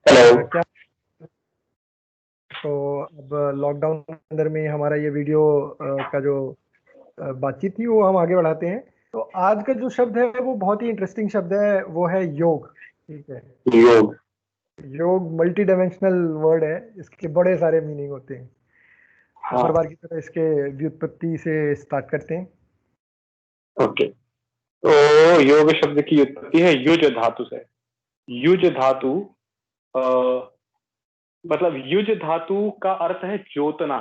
Hello. क्या। तो अब लॉकडाउन के अंदर में हमारा ये वीडियो का जो बातचीत थी वो हम आगे बढ़ाते हैं। तो आज का जो शब्द है वो बहुत ही इंटरेस्टिंग शब्द है, वो है योग। ठीक है। योग। योग मल्टी डायमेंशनल वर्ड है, इसके बड़े सारे मीनिंग होते हैं। तो हर हाँ। बार की तरह इसके व्युत्पत्ति से स्टार्ट करते हैं। ओके। तो योग शब्द की उत्पत्ति है युज धातु से। युज धातु अ, मतलब युज धातु का अर्थ है जोतना।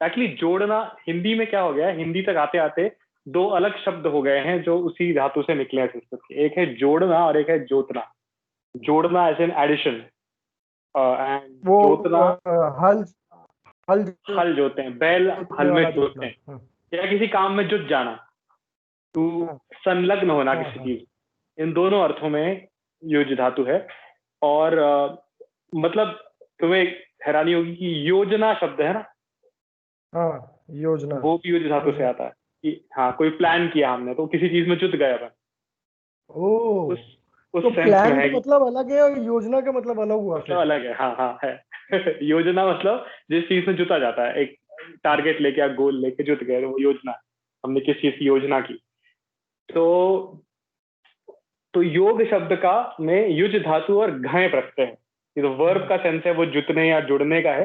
एक्चुअली जोड़ना हिंदी में क्या हो गया है, हिंदी तक आते आते दो अलग शब्द हो गए हैं जो उसी धातु से निकले हैं संस्कृत के। एक है जोड़ना और एक है जोतना। जोड़ना एज एन एडिशन एंड वो जोतना हल हल हल जोते हैं, बैल जोतने हल में वाला जोतते जोतना। हैं हाँ या किसी काम में जुट जाना, टू हाँ संलग्न होना हाँ किसी हाँ चीज। इन दोनों अर्थों में युज धातु है। और मतलब तुम्हें हैरानी होगी कि योजना शब्द है ना, हाँ, योजना। वो भी युज धातु से योजना। आता है कि हाँ कोई प्लान किया हमने तो किसी चीज में जुट गए अपन। ओ, उस उस तो सेंस में प्लान है का कि मतलब अलग है और योजना का मतलब अलग हुआ मतलब फिर। अलग है। हाँ हाँ है योजना मतलब जिस चीज में जुटा जाता है, एक टारगेट लेके या गोल लेके जुट गए तो वो योजना है। हमने किस चीज की योजना की। तो योग शब्द का में युज धातु और घय प्रत्यय है। ये तो वर्ब हम्म, का सेंस है, वो जुटने या जुड़ने का है।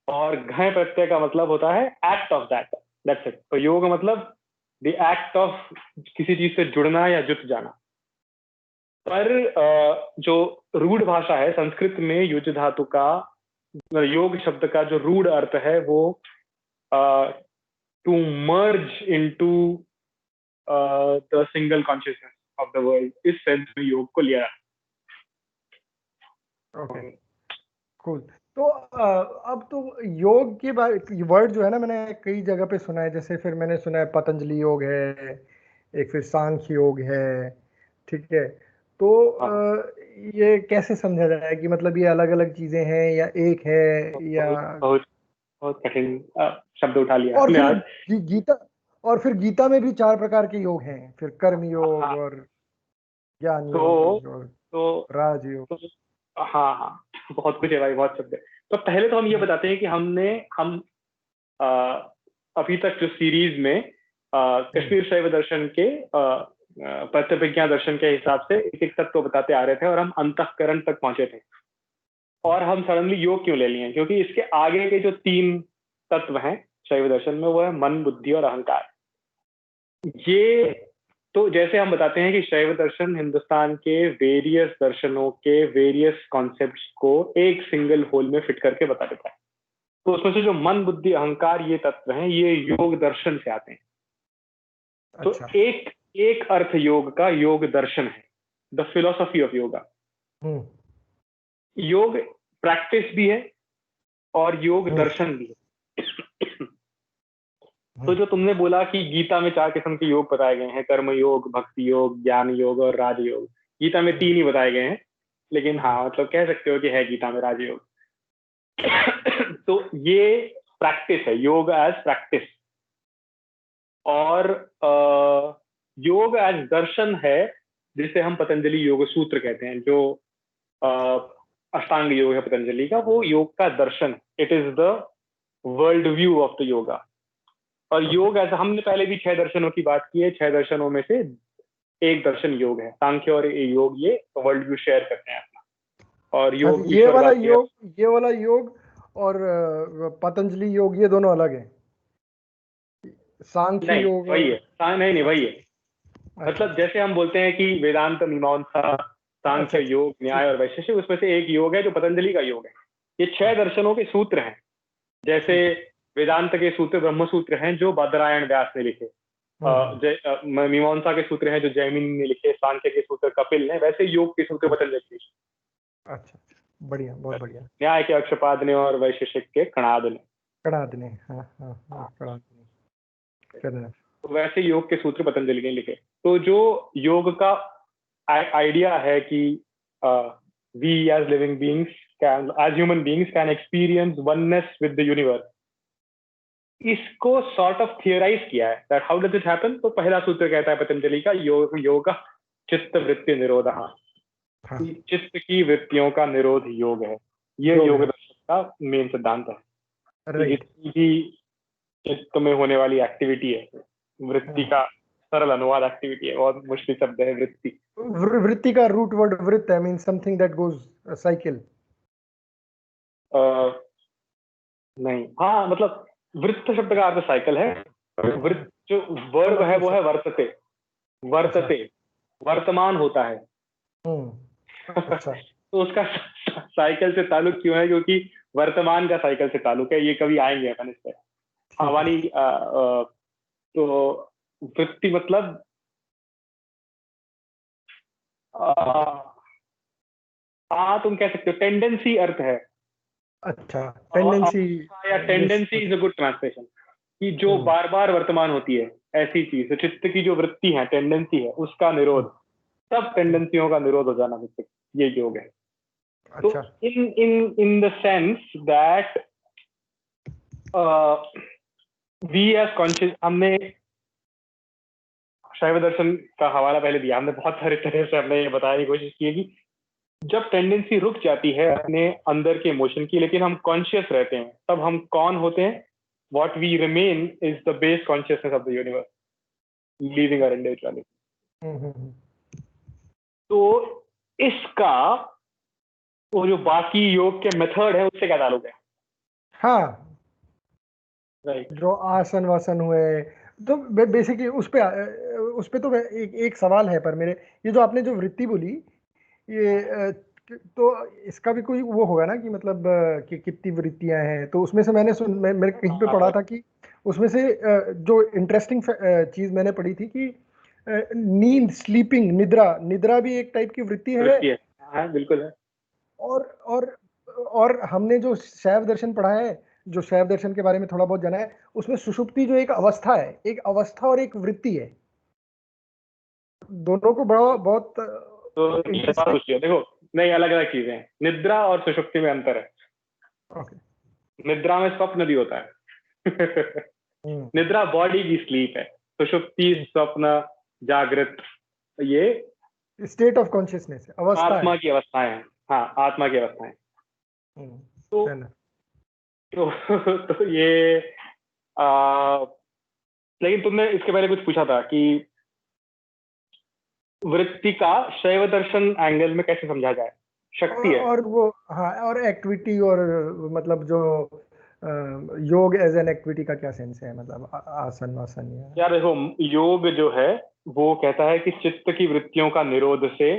और घय प्रत्यय का मतलब होता है act of that, that's it. तो योग मतलब द एक्ट ऑफ किसी चीज से जुड़ना या जुट जाना। पर जो रूढ़ भाषा है संस्कृत में युज धातु का, योग शब्द का जो रूढ़ अर्थ है वो to merge into the single consciousness of the world, इस सेंस में योग को लिया ओके। जाता है। कूल। तो अब तो योग के बारे वर्ड जो है ना, मैंने कई जगह पे सुना है। जैसे फिर मैंने सुना है पतंजलि योग है, एक फिर सांख्य योग है। ठीक है। तो हाँ। ये कैसे समझा जाए कि मतलब ये अलग अलग चीजें हैं या एक है, या। बहुत बहुत बहुत कठिन शब्द उठा लिया और आपने फिर आज। गीता, और फिर गीता में भी चार प्रकार के योग हैं, फिर कर्म योग हाँ। और ज्ञान तो योग और तो, राज योग। तो हाँ हाँ बहुत कुछ है भाई, बहुत शब्द है। तो पहले तो हम ये हम्म, बताते हैं कि हम अ, अभी तक जो सीरीज में हम्म, कश्मीर शैव दर्शन के प्रत्यभिज्ञा दर्शन के हिसाब से एक एक तत्व बताते आ रहे थे और हम अंतःकरण तक पहुंचे थे। और हम सडनली योग क्यों ले लिए, क्योंकि इसके आगे के जो तीन तत्व हैं शैव दर्शन में, वो है मन, बुद्धि और अहंकार। ये तो जैसे हम बताते हैं कि शैव दर्शन हिंदुस्तान के वेरियस दर्शनों के वेरियस कॉन्सेप्ट्स को एक सिंगल होल में फिट करके बता देता है। तो उसमें से जो मन, बुद्धि, अहंकार ये तत्व हैं, ये योग दर्शन से आते हैं। तो अच्छा। एक एक अर्थ योग का योग दर्शन है, द फिलोसफी ऑफ योगा। हम्म योग प्रैक्टिस भी है और योग हम्म दर्शन भी है। तो हम्म जो तुमने बोला कि गीता में चार किस्म के योग बताए गए हैं, कर्म योग, भक्ति योग, ज्ञान योग और राजयोग। गीता में हम्म तीन ही बताए गए हैं, लेकिन हम्म हाँ मतलब कह सकते हो कि है गीता में राजयोग। तो ये प्रैक्टिस है, योग एज प्रैक्टिस। और योग एज दर्शन है, जिसे हम पतंजलि योग सूत्र कहते हैं। जो अ, अष्टांग योग है पतंजलि का, वो योग का दर्शन है। It is the world view of the yoga. और ओके। योग ऐसा, हमने पहले भी छह दर्शनों की बात की है, छह दर्शनों में से एक दर्शन योग है। सांख्य और योग ये वर्ल्ड व्यू शेयर करते हैं अपना। और अच्छा, योग ईश्वरवाद के। ये वाला योग और पतंजलि योग ये दोनों अलग हैं। सांख्य नहीं योग वही और। है, नहीं नहीं वही अच्छा है। अच्छा मतलब अच्छा जैसे हम बोलते हैं कि वेदांत, मीमांसा, अच्छा सांख्य, अच्छा। योग, न्याय ठीक और है। वैशेषिक, उसमें से एक योग है जो पतंजलि का योग है। ये छह अच्छा। दर्शनों के सूत्र हैं। जैसे ठीक है। वेदांत के सूत्र ब्रह्म सूत्र हैं जो बादरायण व्यास ने लिखे। हम्म। मीमांसा के सूत्र हैं जो जैमिनी ने लिखे। सांख्य के सूत्र कपिल ने, वैसे योग के सूत्र हम्म, पतंजलि ने। अच्छा अच्छा, बढ़िया, बहुत बढ़िया। न्याय के अक्षपाद ने और वैशेषिक के कणाद ने। कड़ादने, हाँ हाँ हाँ, हाँ। कड़ादने। करना। तो वैसे योग के सूत्र पतंजलि ने लिखे। तो जो योग का आइडिया है कि we as living beings can, as human beings can experience oneness with the universe, इसको सॉर्ट ऑफ थियराइज किया है। That how does it happen. तो पहला सूत्र कहता है पतंजलि का, योग योग चित्त वृत्ति निरोधा। हाँ, कि चित्त की वृत्तियों का निरोध योग है। ये योग योग है, दर्शन का मेन सिद्धांत है कि राइट। जितनी भी चित्त में होने वाली एक्टिविटी है, वृत्ति का सरल अनुवाद एक्टिविटी है, बहुत मुश्किल शब्द है वृत्ति। वृत्ति का रूट वर्ड वृत्त है, mean something that goes cycle. नहीं, हाँ मतलब वृत्त शब्द का अर्थ साइकिल है। वृत्त जो वर्ब है मतलब वो है वर्तते। अच्छा। वर्तते वर्तमान होता है। अच्छा। तो उसका साइकिल से ताल्लुक क्यों है? क्योंकि वर्तमान का साइकिल से ताल्लुक है। ये कभी आएंगे अपन इस पर। ठीक है। हमारी तो वृत्ति मतलब तुम कह सकते हो टेंडेंसी अर्थ है। अच्छा, टेंडेंसी। या yes. Tendency is a good translation, कि जो बार बार वर्तमान होती है ऐसी चीज। तो चित्त की जो वृत्ति है, टेंडेंसी है, उसका निरोध, सब टेंडेंसियों का निरोध हो जाना, ये योग है। तो अच्छा। In in in the sense that we as conscious, हमने शैव दर्शन का हवाला पहले दिया, हमने बहुत सारे तरह से हमने ये बताने की कोशिश की है कि जब टेंडेंसी रुक जाती है अपने अंदर के इमोशन की, लेकिन हम कॉन्शियस रहते हैं, तब हम कौन होते हैं? What we remain is the base consciousness of the universe, leaving our individuality. तो इसका वो जो बाकी योग के मेथड है उससे क्या ताल्लुक है? हाँ, राइट। जो आसन वासन हुए, तो बेसिकली उस पे तो एक सवाल है पर मेरे, ये जो आपने जो वृत्ति बोली, ये तो इसका भी कोई वो होगा ना कि मतलब कि कितनी वृत्तियां हैं, तो उसमें से मैंने कहीं पे पढ़ा था कि उसमें से जो इंटरेस्टिंग चीज मैंने पढ़ी थी कि नींद, स्लीपिंग, निद्रा, निद्रा भी एक टाइप की वृत्ति है। वृत्ति है, हाँ बिल्कुल है। और और और हमने जो शैव दर्शन पढ़ा है, जो शैव दर्शन के बारे में थोड़ा बहुत जाना है, उसमें सुषुप्ति जो एक अवस्था है, एक अवस्था और एक वृत्ति है, दोनों को बड़ा बहुत तो ये बात इंटरेस्टिंग। पूछिए, देखो नहीं, अलग अलग चीजें हैं। निद्रा और सुषुप्ति में अंतर है। ओके। निद्रा में स्वप्न भी होता है। निद्रा बॉडी की स्लीप है, सुषुप्ति स्वप्न जागृत, ये स्टेट ऑफ कॉन्शियसनेस, अवस्था है। आत्मा की अवस्थाएं हैं। हाँ, आत्मा की अवस्थाएं। तो है ना। तो ये आ, लेकिन तुमने इसके पहले कुछ पूछा था कि वृत्ति का शैव दर्शन एंगल में कैसे समझा जाए? शक्ति है। और वो, हाँ, और एक्टिविटी, और मतलब जो योग एज एन एक्टिविटी का क्या सेंस है, मतलब आसन वासन या। यार देखो, योग जो है वो कहता है कि चित्त की वृत्तियों का निरोध से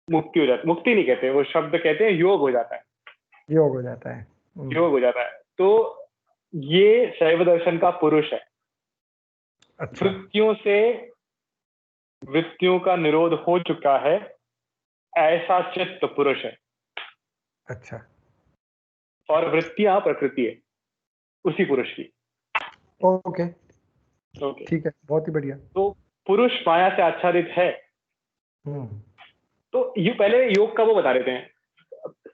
मुक्ति हो जाती। मुक्ति नहीं कहते, वो शब्द कहते हैं योग हो जाता है। योग हो जाता है। योग हो जाता है। तो ये शैव दर्शन का पुरुष है। अच्छा। वृत्तियों से वृत्तियों का निरोध हो चुका है, ऐसा चित्त पुरुष है। अच्छा। और वृत्तियां प्रकृति है उसी पुरुष की। ओके। ओके। ठीक है, बहुत ही बढ़िया। तो पुरुष माया से आच्छादित है। हम्म। तो ये पहले योग का वो बता देते हैं।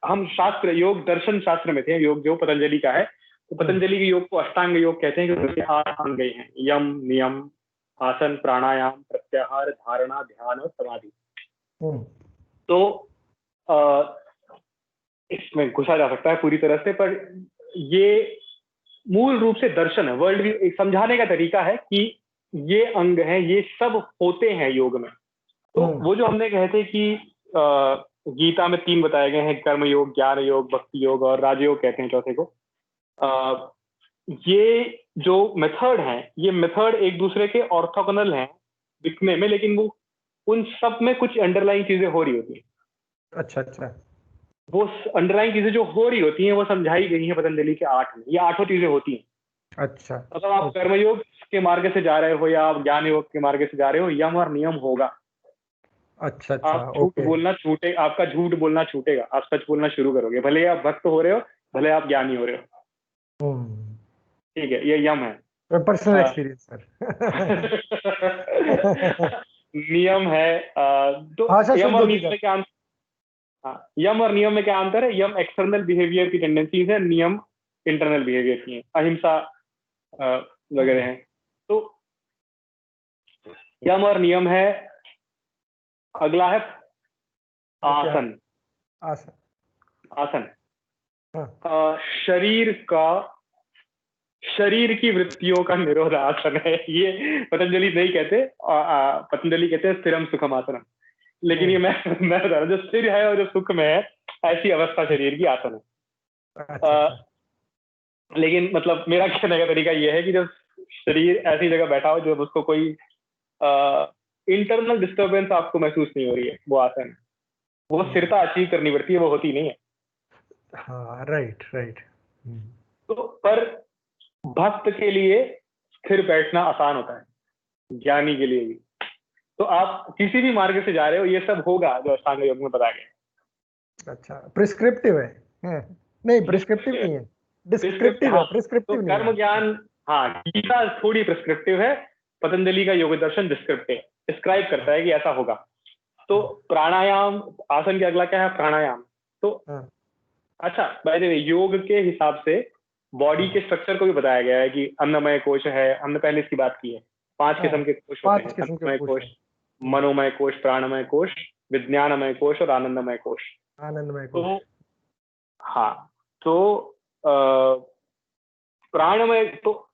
हम शास्त्र, योग दर्शन शास्त्र में थे, योग जो पतंजलि का है, तो पतंजलि के योग को अष्टांग योग कहते हैं, क्योंकि 8 अंग हैं: यम, नियम, आसन, प्राणायाम, प्रत्याहार, धारणा, ध्यान और समाधि। तो आ, इसमें घुसा जा सकता है पूरी तरह से, पर ये मूल रूप से दर्शन है, वर्ल्ड व्यू समझाने का तरीका है कि ये अंग हैं, ये सब होते हैं योग में। तो वो जो हमने कहे थे कि गीता में 3 बताए गए हैं: कर्म योग, ज्ञान योग, भक्ति योग और राजयोग कहते हैं चौथे को। ये जो मेथड हैं, ये मेथड एक दूसरे के ऑर्थोगोनल हैं दिखने में, लेकिन वो उन सब में कुछ अंडरलाइन चीजें हो रही होती हैं। अच्छा। अच्छा। वो अंडरलाइन चीजें जो हो रही होती हैं वो समझाई गई हैं पतंजलि के 8 में। ये 8 चीजें होती हैं। अच्छा। मतलब आप ओके। कर्मयोग के मार्ग से जा रहे हो या आप ज्ञान योग के मार्ग से जा रहे हो, यम और नियम होगा। अच्छा। अच्छा। आप झूठ ओके। बोलना छूटे, आपका झूठ बोलना छूटेगा, आप सच बोलना शुरू करोगे, भले आप भक्त हो रहे हो, भले आप ज्ञानी हो रहे हो। ठीक है, ये यम है। Personal experience sir. नियम है। तो भाषा यम शुद्ध और होती नियम में जाती। क्या अंतर? हाँ, यम और नियम में क्या अंतर है? यम एक्सटर्नल बिहेवियर की टेंडेंसीज है, नियम इंटरनल बिहेवियर की है, अहिंसा वगैरह है। तो यम और नियम है। अगला है आसन। आसन। आसन हाँ। शरीर की वृत्तियों का निरोध आसन है ये। पतंजलि नहीं कहते, पतंजलि कहते हैं स्थिरम सुखम आसनम। लेकिन ये मैं बता रहा हूँ, जो स्थिर है और जो सुख में है, ऐसी अवस्था शरीर की आसन है। अच्छा अच्छा। लेकिन मतलब मेरा कहने का तरीका ये है कि जब शरीर ऐसी जगह बैठा हो जब उसको कोई इंटरनल डिस्टर्बेंस आपको महसूस नहीं हो रही है, वो आसन है। वो स्थिरता अचीव करनी पड़ती है, वो होती नहीं है। हाँ, राइट राइट। तो पर भक्त के लिए स्थिर बैठना आसान होता है, ज्ञानी के लिए भी। तो आप किसी भी मार्ग से जा रहे हो, ये सब होगा जो अष्टांग योग में बताया गया। अच्छा, प्रिस्क्रिप्टिव है? नहीं, प्रिस्क्रिप्टिव नहीं है, डिस्क्रिप्टिव है, हाँ, तो प्रिस्क्रिप्टिव नहीं कर्म है। ज्ञान, हाँ, गीता थोड़ी प्रिस्क्रिप्टिव है, पतंजलि का योग दर्शन डिस्क्रिप्टिव, डिस्क्राइब करता है कि ऐसा होगा। तो प्राणायाम, आसन के अगला क्या है? प्राणायाम। तो अच्छा, बाय द वे, योग के हिसाब से बॉडी के स्ट्रक्चर को भी बताया गया है कि अन्नमय कोश है। हमने पहले इसकी बात की है। 5 किस्म के कोश होते 5 हैं: किस्म के अन्नमय कोश कोश, हैं। मनोमय कोश, प्राणमय कोश, विज्ञानमय कोश और आनंदमय कोश। आनंदमय कोश। तो हाँ, तो प्राणमय, तो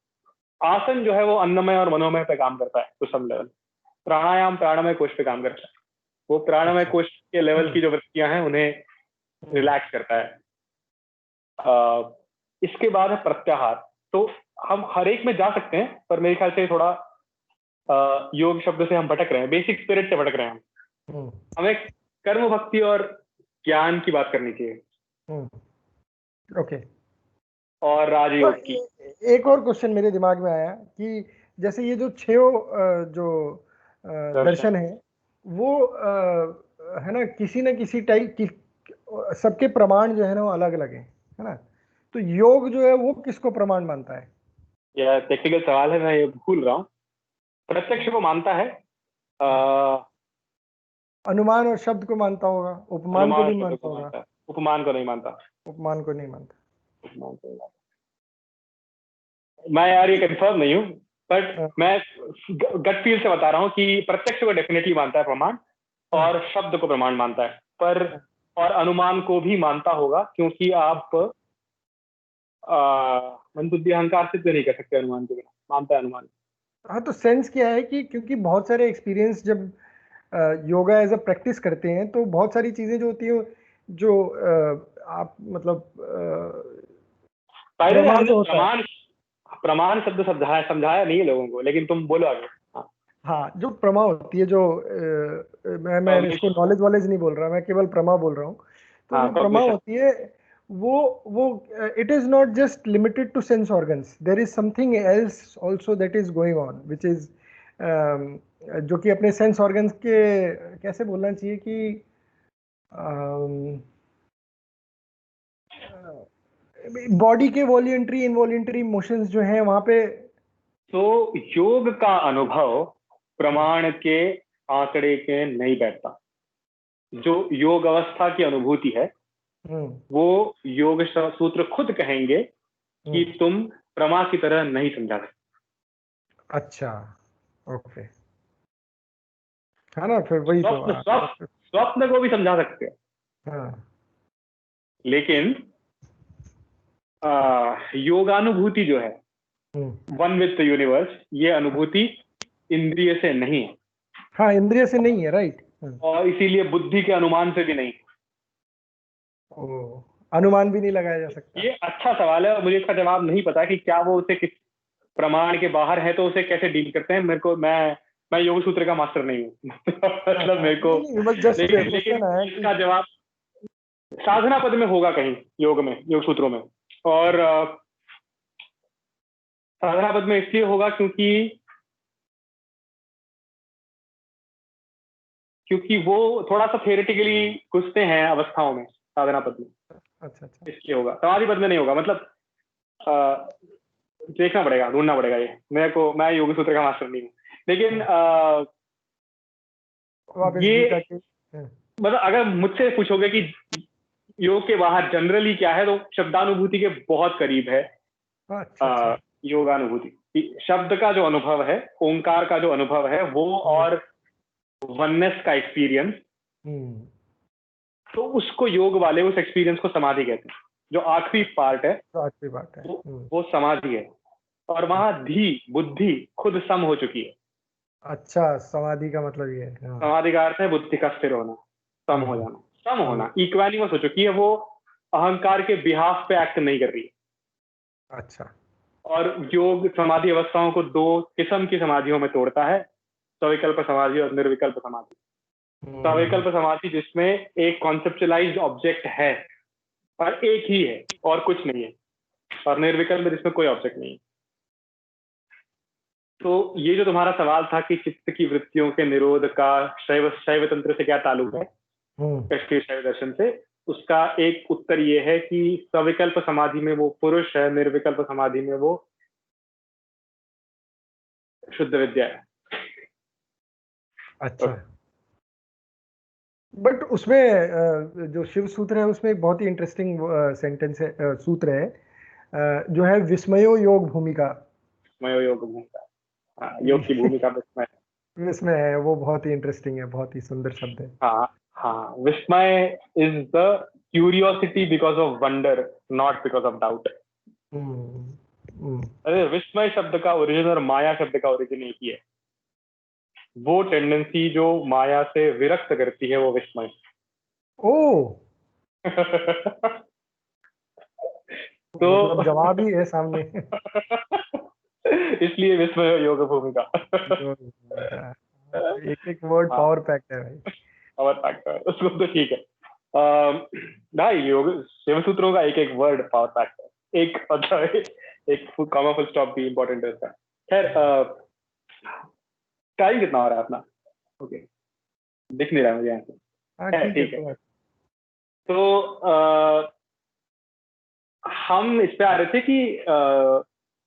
आसन जो है वो अन्नमय और मनोमय पे काम करता है कुछ सम लेवल। प्राणायाम प्राणमय कोश पे काम करता है। वो प्राणमय अच्छा। कोश के लेवल की जो वृत्तियां हैं उन्हें रिलैक्स करता है। इसके बाद है प्रत्याहार। तो हम हर एक में जा सकते हैं, पर मेरे ख्याल से थोड़ा योग शब्द से हम भटक रहे हैं, बेसिक स्पिरिट से भटक रहे हैं हम। हमें कर्म, भक्ति और ज्ञान की बात करनी चाहिए, ओके। और तो राजयोग की। एक और क्वेश्चन मेरे दिमाग में आया कि जैसे ये जो 6 जो दर्शन है, वो है ना, किसी न किसी टाइप की, सबके प्रमाण जो है ना वो अलग अलग है ना? तो योग जो है वो किसको प्रमाण मानता है? यह टेक्निकल सवाल है, मैं ये भूल रहा हूँ। प्रत्यक्ष को मानता है, अनुमान और शब्द को मानता होगा, उपमान को अनुमान भी शब्द मानता को होगा। मानता है, उपमान को नहीं मानता। उपमान को नहीं मानता। उपमान को नहीं मानता। मैं यार ये कंफर्म नहीं हूँ, बट मैं गट फील से बता रहा हूँ कि प्रत्यक्ष को डेफिनेटली मानता है प्रमाण, और शब्द को प्रमाण मानता है, पर और अनुमान को भी मानता होगा, क्योंकि आप मन बुद्धि अहंकार से तो नहीं कर सकते अनुमान के बिना। मानता है अनुमान। हाँ, तो सेंस क्या है कि क्योंकि बहुत सारे एक्सपीरियंस जब योगा एज अ प्रैक्टिस करते हैं तो बहुत सारी चीजें जो होती हैं, जो आप मतलब प्रमा हमने जो होता है। प्रमाण शब्द समझाया नहीं है लोगों को, लेकिन तुम बोलो आगे। हाँ, हाँ, जो प्रमा होती है, जो मैं इसको नॉलेज वॉलेज नहीं बोल रहा, मैं केवल प्रमा बोल रहा हूँ। तो हाँ, जो प्रमा कॉग्निशन। होती है, वो it is not just limited to sense organs, there is something else also that is going on, which is जो कि अपने सेंस ऑर्गन्स के, कैसे बोलना चाहिए कि बॉडी के वॉल्यूंटरी इनवॉल्यूंटरी मोशंस जो हैं वहां पे। तो योग का अनुभव प्रमाण के आंकड़े के नहीं बैठता। जो योग अवस्था की अनुभूति है, वो योग सूत्र खुद कहेंगे कि तुम प्रमा की तरह नहीं समझा सकते। अच्छा, ओके, है ना? फिर वही तो। स्वप्न को भी समझा सकते हैं, हाँ। लेकिन योगानुभूति जो है, वन विद द यूनिवर्स, ये अनुभूति इंद्रिय से नहीं है। हाँ, इंद्रिय से नहीं है, राइट। और इसीलिए बुद्धि के अनुमान से भी नहीं। अनुमान भी नहीं लगाया जा सकता। ये अच्छा सवाल है, और मुझे इसका जवाब नहीं पता कि क्या वो उसे किस प्रमाण के बाहर है तो उसे कैसे डील करते हैं। मेरे को, मैं योग सूत्र का मास्टर नहीं हूँ मतलब मेरे को, नहीं, बस जस्ट लेकिन क्वेश्चन आया कि इसका जवाब साधना पद में होगा कहीं, योग में, योग सूत्रों में। और साधना पद में इसलिए होगा क्योंकि वो थोड़ा सा थियोरेटिकली घुसते हैं अवस्थाओं में साधना पद में। अच्छा, इसलिए होगा, समाधि पद में नहीं होगा। मतलब देखना पड़ेगा, ढूंढना पड़ेगा ये मेरे को। मैं योग सूत्र का मास्टर नहीं हूँ, लेकिन वापस ये गीता के। मतलब अगर मुझसे पूछोगे कि योग के बाहर जनरली क्या है, तो शब्दानुभूति के बहुत करीब है। अच्छा। योगानुभूति, शब्द का जो अनुभव है, ओंकार का जो अनुभव है वो, और वननेस का एक्सपीरियंस, तो उसको योग वाले उस एक्सपीरियंस को समाधि कहते हैं। जो आखिरी पार्ट है तो आखिरी बात है। वो समाधि है, और वहां बुद्धि खुद सम हो चुकी है। अच्छा, समाधि का मतलब ये है। हाँ। समाधि का अर्थ है बुद्धि का स्थिर होना, सम हो जाना, सम होना, इक्वानिमस हो चुकी है। वो अहंकार के बिहाफ पे एक्ट नहीं कर रही है। अच्छा। और योग समाधि अवस्थाओं को दो किस्म की समाधियों में तोड़ता है, सविकल्प समाधि और निर्विकल्प समाधि। सविकल्प समाधि जिसमें एक कॉन्सेप्चुअलाइज्ड ऑब्जेक्ट है और एक ही है और कुछ नहीं है, और निर्विकल्प जिसमें कोई ऑब्जेक्ट नहीं है। तो ये जो तुम्हारा सवाल था कि चित्त की वृत्तियों के निरोध का शैव तंत्र से क्या ताल्लुक है, कश्मीर शैव दर्शन से, उसका एक उत्तर ये है कि सविकल्प समाधि में वो पुरुष है, निर्विकल्प समाधि में वो शुद्ध विद्या है। अच्छा। बट उसमें जो शिव सूत्र है उसमें एक बहुत ही इंटरेस्टिंग सेंटेंस है, सूत्र है, जो है विस्मयो योग भूमिका। विस्मयो योग भूमिका, हाँ, योग की भूमिका विस्मय। विस्मय है, वो बहुत ही इंटरेस्टिंग है, बहुत ही सुंदर शब्द है। हाँ हाँ, विस्मय is the curiosity because of wonder, not because of doubt. अरे विस्मय शब्द का ओरिजिन और माया शब्द का ओरिजिन एक ही है। वो टेंडेंसी जो माया से विरक्त करती है वो विस्मय। ओ तो मतलब जवाब ही है सामने। इसलिए विस्मय योग भूमिका। एक एक वर्ड हाँ, पावर पैक्ड है भाई। पावर फैक्टर उसको तो ठीक है। भाई योग शिव सूत्रों का एक एक वर्ड पावर फैक्टर, एक मतलब एक कॉमा फुल स्टॉप भी इंपॉर्टेंट है इसका। खैर, टाइम कितना हो रहा है अपना? ओके, दिख नहीं रहा मुझे यहाँ से। हाँ खैर ठीक है, ठीक है। तो तो हम इस पे आ रहे थे कि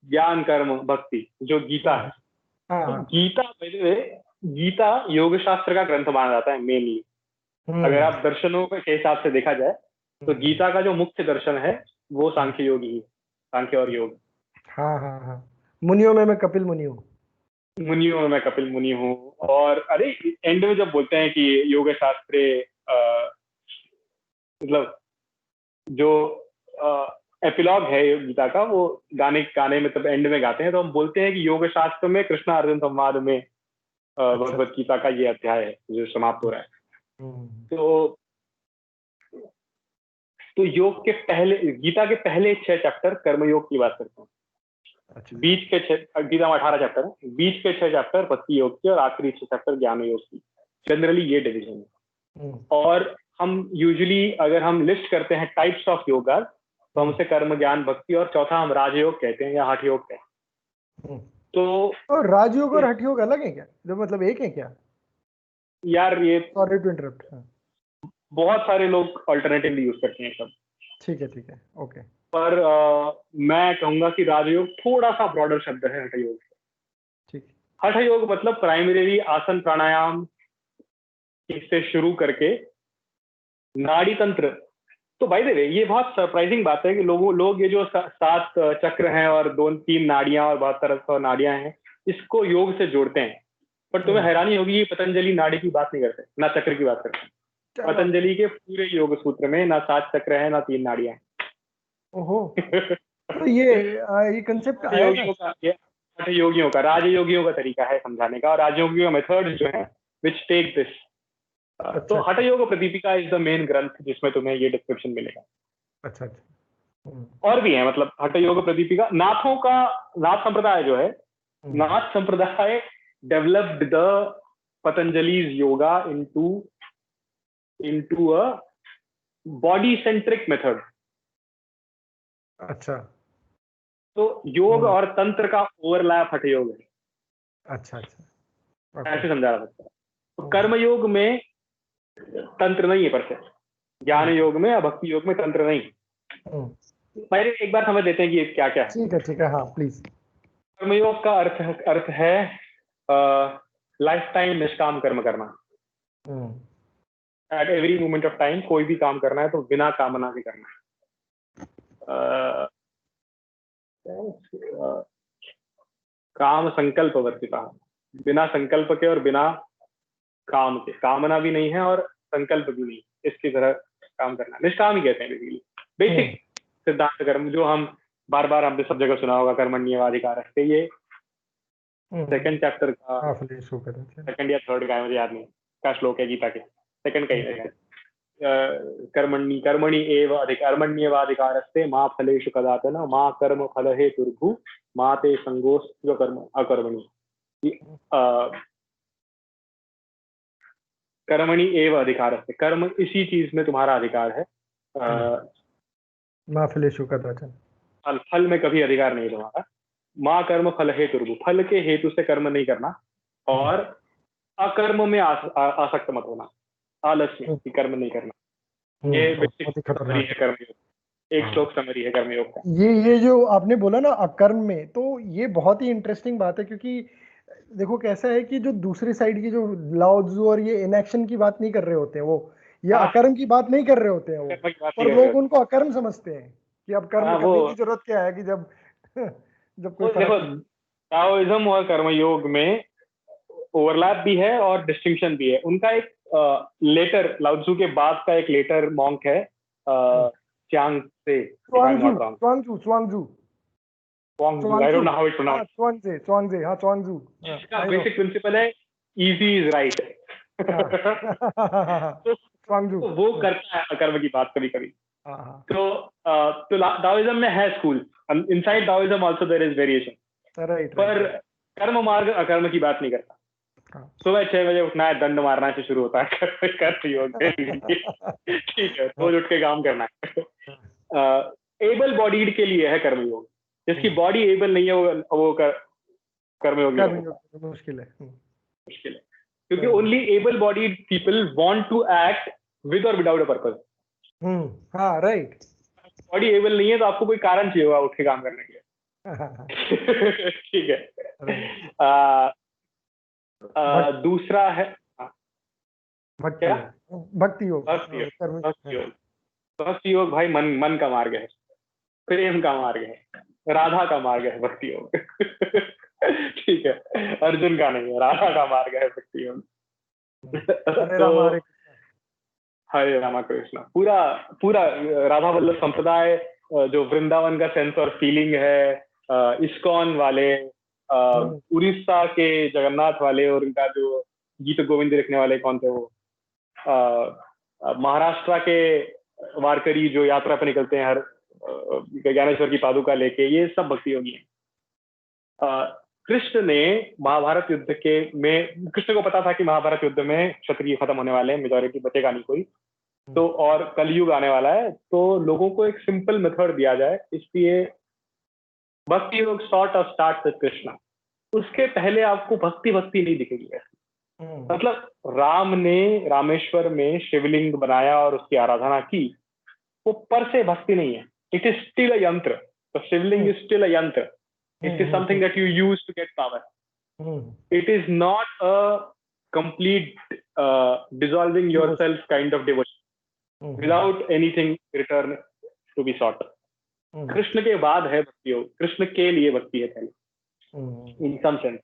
ज्ञान कर्म भक्ति जो गीता है, हाँ तो हाँ। गीता योग शास्त्र का ग्रंथ माना जाता है मेनली। अगर आप दर्शनों के हिसाब से देखा जाए तो गीता का जो मुख्य दर्शन है वो सांख्य योग ही है, सांख्य और योग। हाँ हाँ हाँ, मुनियों में मैं कपिल मुनि हूँ। मुनियों में मैं कपिल मुनि हूँ। और अरे एंड में जब बोलते हैं कि योग शास्त्रे, मतलब जो एपिलॉग है गीता का, वो गाने में तब एंड में गाते हैं, तो हम बोलते हैं कि योग शास्त्र में कृष्ण अर्जुन संवाद में भगवत गीता का ये अध्याय है जो समाप्त हो रहा है। तो योग के पहले, गीता के पहले 6 चैप्टर कर्मयोग की बात करते हैं। अच्छा। बीच के 6, गीता में 18 चैप्टर है, बीच के 6 चैप्टर भक्ति योग के और आखिरी 6 चैप्टर ज्ञान योग की। जनरली ये डिविजन है। और हम यूजुअली अगर हम लिस्ट करते हैं टाइप्स ऑफ योगा, तो हम उसे कर्म ज्ञान भक्ति और चौथा हम राजयोग कहते हैं या हठ योग कहते हैं। तो राजयोग और हठ योग अलग है क्या, जो मतलब एक है क्या? यार ये सॉरी टू इंटरप्ट। बहुत सारे लोग अल्टरनेटिवली यूज करते हैं सब। ठीक है, ओके। पर मैं कहूंगा कि राजयोग थोड़ा सा ब्रॉडर शब्द है हठ योग से। ठीक। हठ योग मतलब प्राइमरी आसन प्राणायाम इससे शुरू करके नाड़ी तंत्र। तो भाई देवे ये बहुत सरप्राइजिंग बात है कि लोग ये जो 7 चक्र हैं और 2-3 नाड़ियां और 72 नाड़ियां हैं, इसको योग से जोड़ते हैं। पर तुम्हें हैरानी होगी ये पतंजलि नाड़ी की बात नहीं करते, ना चक्र की बात करते। पतंजलि के पूरे योग सूत्र में ना 7 चक्र है ना 3 नाड़ियां हैं। ओहो। तो ये कंसेप्ट आया था? योगियों का राजयोगियों का तरीका है समझाने का, और राजयोगियों का मेथड जो है विच टेक दिस। तो हठ योग प्रदीपिका इज द मेन ग्रंथ जिसमें तुम्हें ये डिस्क्रिप्शन मिलेगा। अच्छा। और भी है, मतलब हठ योग प्रदीपिका नाथों का, नाथ संप्रदाय जो है, नाथ संप्रदाय developed the Patanjali's yoga into a body centric method। अच्छा। तो योग और तंत्र का ओवरलैप हठ योग है। अच्छा। ऐसे समझा जा सकता है। तो कर्म योग में तंत्र नहीं है पर से, ज्ञान योग में या भक्ति योग में तंत्र नहीं। पहले एक बार समझ लेते हैं कि ये क्या क्या है। ठीक है, हाँ प्लीज। कर्मयोग का अर्थ है लाइफ टाइम निष्काम कर्म करना। At every moment of time कोई भी काम करना है तो बिना कामना के करना है। काम संकल्प वर्तिता, बिना संकल्प के और बिना काम के, कामना भी नहीं है और संकल्प भी नहीं, इसकी तरह काम करना, निष्काम ही कहते हैं बेसिकली। बेसिक सिद्धांत कर्म जो हम बार बार हमने सब जगह सुना होगा, कर्मण्येवाधिकारस्ते, ये सेकंड चैप्टर का सेकंड या थर्ड का है, मुझे याद नहीं, का श्लोक है गीता के, सेकंड का ही है। कर्मण्येवाधिकारस्ते मा फलेषु कदाचन मा कर्म फल हेतुर्भुः मा ते संगोऽस्त्व कर्म अकर्मणि। कर्मणि एव अधिकारस्ते, कर्म इसी चीज में तुम्हारा अधिकार है। मा फलेषु कदाचन, फल में कभी अधिकार नहीं तुम्हारा। माँ कर्म फल हेतुर्भुः, फल के हेतु से कर्म नहीं करना, और अकर्म में आसक्त मत होना, आलस्य की कर्म नहीं करना। ये बेसिक समरी है कर्मयोग, एक श्लोक समरी है कर्मयोग का। ये जो आपने बोला ना अकर्म में, तो ये बहुत ही इंटरेस्टिंग बात है, क्योंकि देखो कैसा है कि जो दूसरी साइड की जो लाओ त्जू और ये इनएक्शन की बात नहीं कर रहे होते हैं वो, या अकर्म की बात नहीं कर रहे होते हैं वो, पर लोग उनको अकर्म समझते हैं कि अब कर्म करने की जरूरत क्या है, कि जब जब कोई देखो ताओइज्म और कर्मयोग में ओवरलैप भी है और डिस्टिंक्शन भी है। उनका एक लेटर, लाओ त्जू के बाद का एक लेटर मॉन्क है च्यांग से, I don't know how it's pronounced. Chuanzi, हाँ Chuanzu। इसका बेसिक प्रिंसिपल है easy is right। तो वो करता है अकर्म की बात कभी कभी। तो दाओइज्म में है school, inside Daoism also there is variation, पर कर्म मार्ग अकर्म की बात नहीं करता। सुबह 6 बजे उठना है, दंड मारना से शुरू होता है कर्म योग। ठीक है, रोज उठ के काम करना है। एबल बॉडीड के लिए है कर्म योग, जिसकी बॉडी एबल नहीं है वो कर्मयोग मुश्किल है, क्योंकि only able bodied people want to act with और विदाउट अ पर्पस। हाँ राइट, बॉडी एबल नहीं है तो आपको कोई कारण चाहिए होगा उठ के काम करने के लिए। ठीक है। दूसरा है भक्ति योग। भक्ति योग भाई मन का मार्ग है, प्रेम का मार्ग है, राधा का मार्ग है भक्ति योग। ठीक है, अर्जुन का नहीं है, राधा का मार्ग है भक्ति योग। हरे रामा कृष्णा, पूरा राधा वल्लभ संप्रदाय, जो वृंदावन का सेंस और फीलिंग है, इस्कॉन वाले, उड़ीसा के जगन्नाथ वाले, और उनका जो गीत गोविंद लिखने वाले कौन थे वो, महाराष्ट्र के वारकरी जो यात्रा पर निकलते हैं हर ज्ञानेश्वर की पादुका लेके, ये सब भक्ति योगी हैं। कृष्ण ने महाभारत युद्ध में कृष्ण को पता था कि महाभारत युद्ध में क्षत्रिय खत्म होने वाले हैं, मेजॉरिटी बचेगा नहीं कोई, तो और कलयुग आने वाला है, तो लोगों को एक सिंपल मेथड दिया जाए, इसलिए भक्ति योग sort of start with Krishna. उसके पहले आपको भक्ति नहीं दिखेगी। मतलब राम ने रामेश्वर में शिवलिंग बनाया और उसकी आराधना की, वो पर से भक्ति नहीं है, it is still a yantra. The Shivling is still a yantra, it is something that you use to get power. It is not a complete dissolving yourself kind of devotion without anything return to be sought। Krishna के बाद है भक्ति योग, कृष्ण के लिए भक्ति है पहले इन सम सेंस।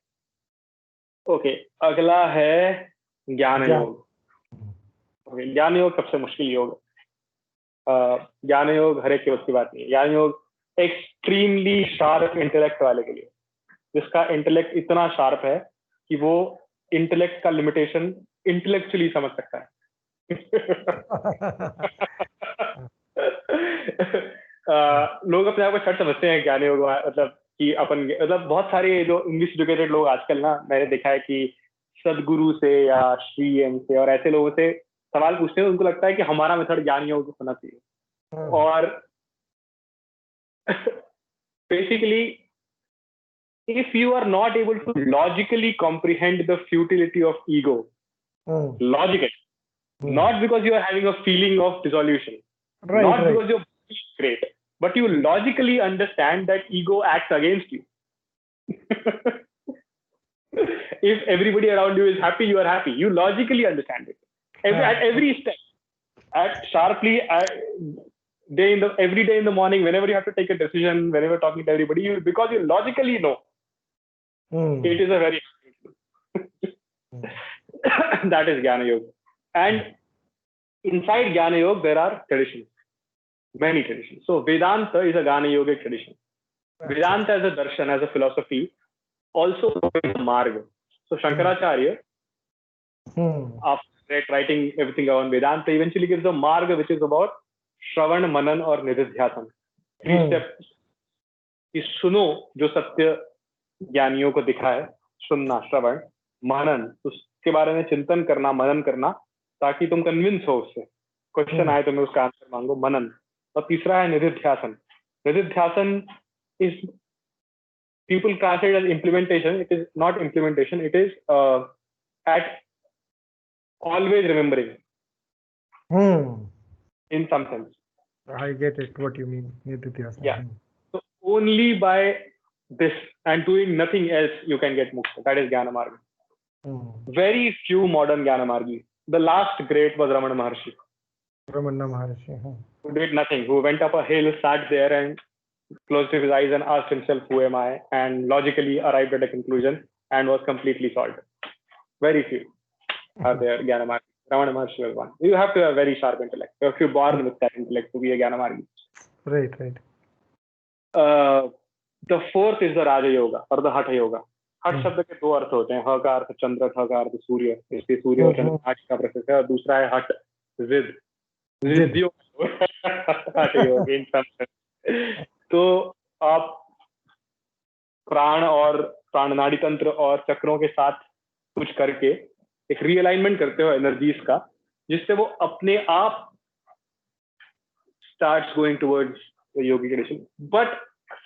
ओके, अगला है ज्ञान योग। ज्ञान योग सबसे मुश्किल योग। ज्ञान योग हर एक के उसकी बात नहीं है। ज्ञान योग एक्सट्रीमली शार्प इंटेलेक्ट वाले के लिए, जिसका इंटेलेक्ट इतना शार्प है कि वो इंटेलेक्ट का लिमिटेशन इंटेलेक्चुअली समझ सकता है। लोग अपने आप को छठ समझते हैं ज्ञान योग, मतलब कि अपन, मतलब बहुत सारे जो इंग्लिश एजुकेटेड लोग आजकल ना, मैंने देखा है कि सदगुरु से या श्री एम से और ऐसे लोगों से सवाल पूछते हैं, उनको लगता है कि हमारा मेथड ज्ञान योग होना चाहिए। और basically if you are not able to logically comprehend the futility of ego, logically, not because you are having a feeling of dissolution, because you're great, but you logically understand that ego acts against you. If everybody around you is happy, you are happy. You logically understand it. At every step, sharply, every day in the morning, whenever you have to take a decision, whenever talking to everybody, because you logically know. It is a very that is Jnana Yoga. And inside Jnana Yoga there are traditions, many traditions. So Vedanta is a Jnana Yogic tradition. Vedanta as a darshan, as a philosophy, also is a marga. So Shankaracharya, after writing everything on Vedanta, eventually gives a marga which is about Shravan, Manan और निधिध्यासन. 3 steps कि सुनो जो सत्य ज्ञानियों को दिखा है, सुनना, श्रवण, मनन, उसके बारे में चिंतन करना, मनन करना, ताकि तुम कन्विंस हो उससे. क्वेश्चन आए तो मैं उसका आंसर मांगो, मनन. और तीसरा है निधिध्यासन. निधिध्यासन is people translate as implementation. It is not implementation. It is at always remembering. In some sense. I get it. What you mean? Nididhyasana. Yeah. So only by this and doing nothing else you can get mukta. That is Jnana Marga. Very few modern Jnana Margis. The last great was Ramana Maharshi. Ramana Maharshi. Who did nothing. Who went up a hill, sat there and closed his eyes and asked himself, who am I? And logically arrived at a conclusion and was completely solved. Very few are there Jnana Margis. Ramana Maharshi was one. You have to have very sharp intellect. If you're born with that intellect to be a Jnana Margi. Right, right. The fourth is the Raja Yoga or the Hatha Yoga. हठ शब्द के 2 अर्थ होते हैं. ह का अर्थ चंद्र, ठ का अर्थ सूर्य. इसलिए सूर्य और चंद्र हठ का प्रतीक है. और दूसरा है हठ, जिद, जिद्दियों हठ योग इन सब. तो आप प्राण और प्राणनाड़ी तंत्र और चक्रों के साथ कुछ करके एक रीअलाइनमेंट करते हो एनर्जीज का, जिससे वो अपने आप starts going towards Yogi tradition. But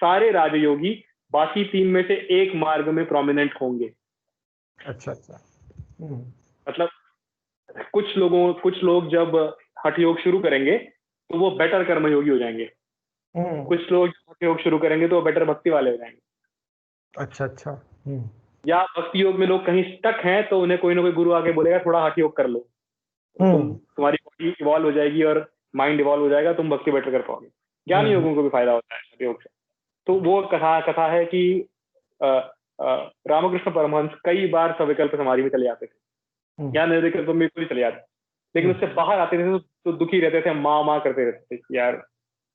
सारे राजयोगी बाकी 3 में से एक मार्ग में प्रोमिनेंट होंगे. अच्छा अच्छा. मतलब कुछ लोग जब हठ योग शुरू करेंगे तो वो बेटर कर्मयोगी हो जाएंगे. कुछ लोग हठ योग शुरू करेंगे तो वो बेटर भक्ति वाले हो जाएंगे. अच्छा अच्छा. या भक्ति योग में लोग कहीं स्टक हैं तो उन्हें कोई ना कोई गुरु आके बोलेगा थोड़ा हठ योग कर लो, तुम्हारी बॉडी इवॉल्व हो जाएगी और माइंड इवॉल्व हो जाएगा, तुम भक्ति बेटर कर पाओगे. ज्ञान योगों को भी फायदा होता है हठ योग से. तो वो कथा है कि रामकृष्ण परमहंस कई बार सविकल्प समाधि में चले जाते थे. ज्ञान निर्विकल्प में भी चले जाते, लेकिन उससे बाहर आते थे तो दुखी रहते थे, माँ करते रहते थे, यार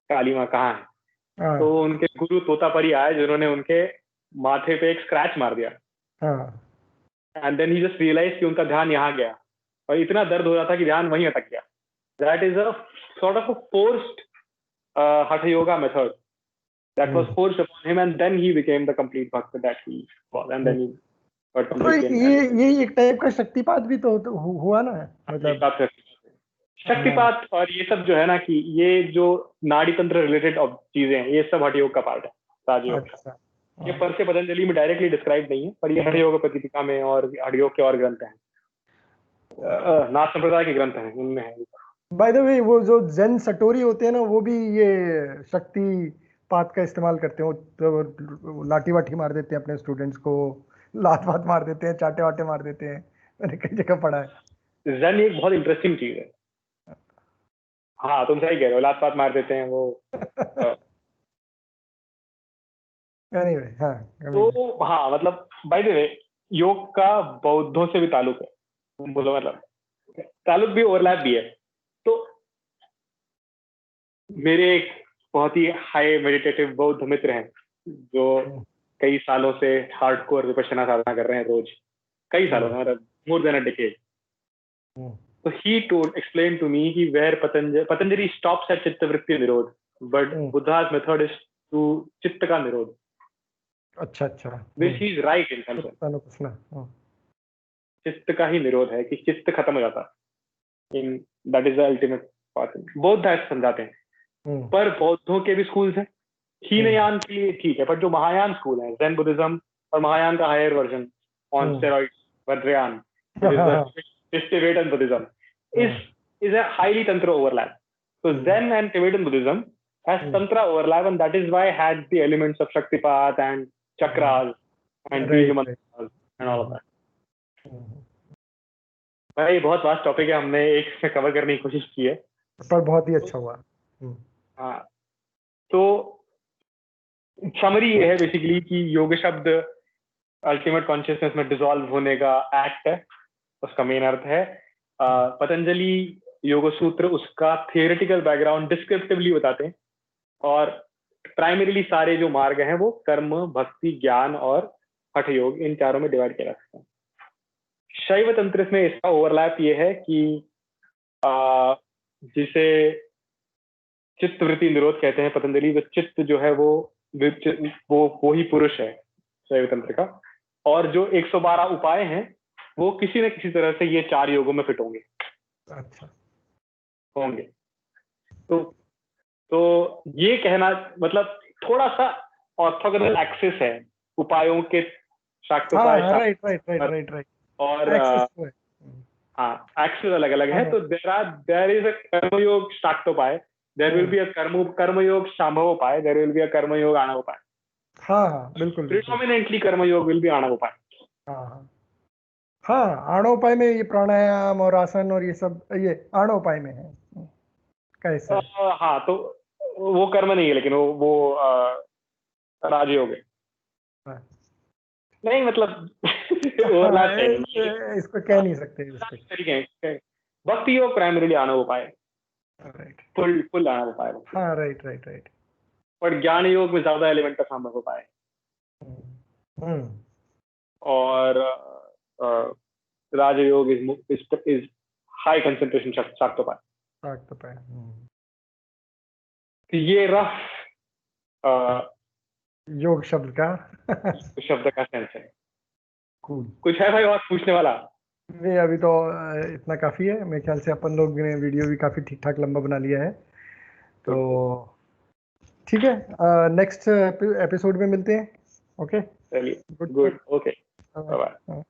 काली माँ कहाँ है. तो उनके गुरु तोतापरी आए जिन्होंने उनके माथे पे एक स्क्रैच मार दिया. And then he just realise कि उनका ध्यान यहाँ गया और इतना दर्द हो रहा था कि ध्यान वहीं अटक गया. That is a sort of a forced hatha yoga method that was forced upon him, and then he became the complete bhakt that he was, and then he got complete. ये एक टाइप का शक्तिपात भी तो हुआ ना, मतलब शक्तिपात और ये सब जो है ना कि ये जो नाड़ी तंत्र रिलेटेड चीजें हैं, ये सब हठ योग का पार्ट है. राजयोग का ये पर से पतंजलि में डायरेक्टली डिस्क्राइब नहीं है, पर ये हठ योग प्रदीपिका में और हठ योग के और ग्रंथ हैं, नाथ संप्रदाय के ग्रंथ हैं, उनमें है. बाय द वे वो जो जेन सटोरी होते हैं ना, वो भी ये शक्ति पात का इस्तेमाल करते हैं. तो लाठी वाठी मार देते हैं अपने स्टूडेंट्स को, लात वात मार देते हैं, चाटे वाटे मार देते हैं. मैंने कई जगह पढ़ा है. जेन एक बहुत इंटरेस्टिंग चीज है. हाँ तुम सही कह रहे हो, लात वात मार देते हैं वो. anyway, तो हाँ मतलब बाय द वे योग का बौद्धों से भी ताल्लुक है, बोलो मतलब ताल्लुक भी ओवरलैप भी है. तो मेरे एक बहुत ही हाई मेडिटेटिव बौद्ध मित्र हैं जो कई सालों से हार्डकोर विपश्यना साधना कर रहे हैं रोज, कई सालों से, मतलब more than a decade. So he explained to me कि where Patanjali stops at चित्त वृत्ति निरोध, but Buddha's method is to चित्त का निरोध. अच्छा अच्छा. Which he is right in some sense. चित्त का ही निरोध है कि चित्त खत्म हो जाता है. That is the ultimate path. बौद्ध ऐसे समझाते हैं. पर बौद्धों के भी स्कूल्स हैं. हीनयान के लिए ठीक है, पर जो महायान स्कूल है, ज़ेन बुद्धिज्म और महायान का higher version on steroids, Vajrayana, Tibetan Buddhism is a highly tantra overlap. So Zen and Tibetan Buddhism has tantra overlap, and that is why it had the elements of Shaktipat and chakras and mantras and all of that. भाई बहुत vast topic है, हमने एक से cover करने की कोशिश की है, पर बहुत ही अच्छा हुआ. हाँ तो समरी ये है बेसिकली कि योग शब्द अल्टीमेट कॉन्शियसनेस में डिसॉल्व होने का एक्ट है, उसका मेन अर्थ है. पतंजलि योग सूत्र उसका थियोरेटिकल बैकग्राउंड डिस्क्रिप्टिवली बताते हैं, और प्राइमरीली सारे जो मार्ग हैं वो कर्म, भक्ति, ज्ञान और हठ योग, इन चारों में डिवाइड किया जा सकता है। शैव तंत्र में इसका ओवरलैप ये है कि जिसे चित्त वृत्ति निरोध कहते हैं पतंजलि, वो चित्त जो है वो ही पुरुष है शैव तंत्र का, और जो 112 उपाय हैं वो किसी न किसी तरह से ये 4 योगों में फिट होंगे। अच्छा, होंगे। तो ये कहना मतलब थोड़ा सा ऑर्थोगोनल एक्सिस है उपायों के, शाक्तोपाय, राइट और एक्सिस हाँ, एक्सिस अलग अलग है। तो देयर इज अ कर्मयोग शाक्तोपाय, देयर विल बी अ कर्मयोग शांभवोपाय, देयर विल बी अ कर्मयोग आणवोपाय। हाँ बिल्कुल, प्रिडोमिनेंटली कर्मयोग विल बी आणवोपाय। हाँ आणोपाय में ये प्राणायाम और आसन और ये सब ये आणोपाय में है कैसे? हाँ, तो वो कर्म नहीं है, लेकिन वो राजयोग है। नहीं मतलब इसको कह नहीं सकते तरीके। भक्ति योग प्राइमरीली आणव उपाय, फुल आणव उपाय। हाँ राइट। पर ज्ञान योग में ज्यादा एलिमेंट का संभव उपाय, और राजयोग इज हाई कंसंट्रेशन शाक्तोपाय। ये रफ योग शब्द का सेंस है। कूल। कुछ है भाई और पूछने वाला? नहीं, अभी तो इतना काफी है मेरे ख्याल से। अपन लोग ने वीडियो भी काफी ठीक ठाक लंबा बना लिया है, तो ठीक है, नेक्स्ट एपिसोड में मिलते हैं। ओके, चलिए, गुड, ओके, बाय बाय।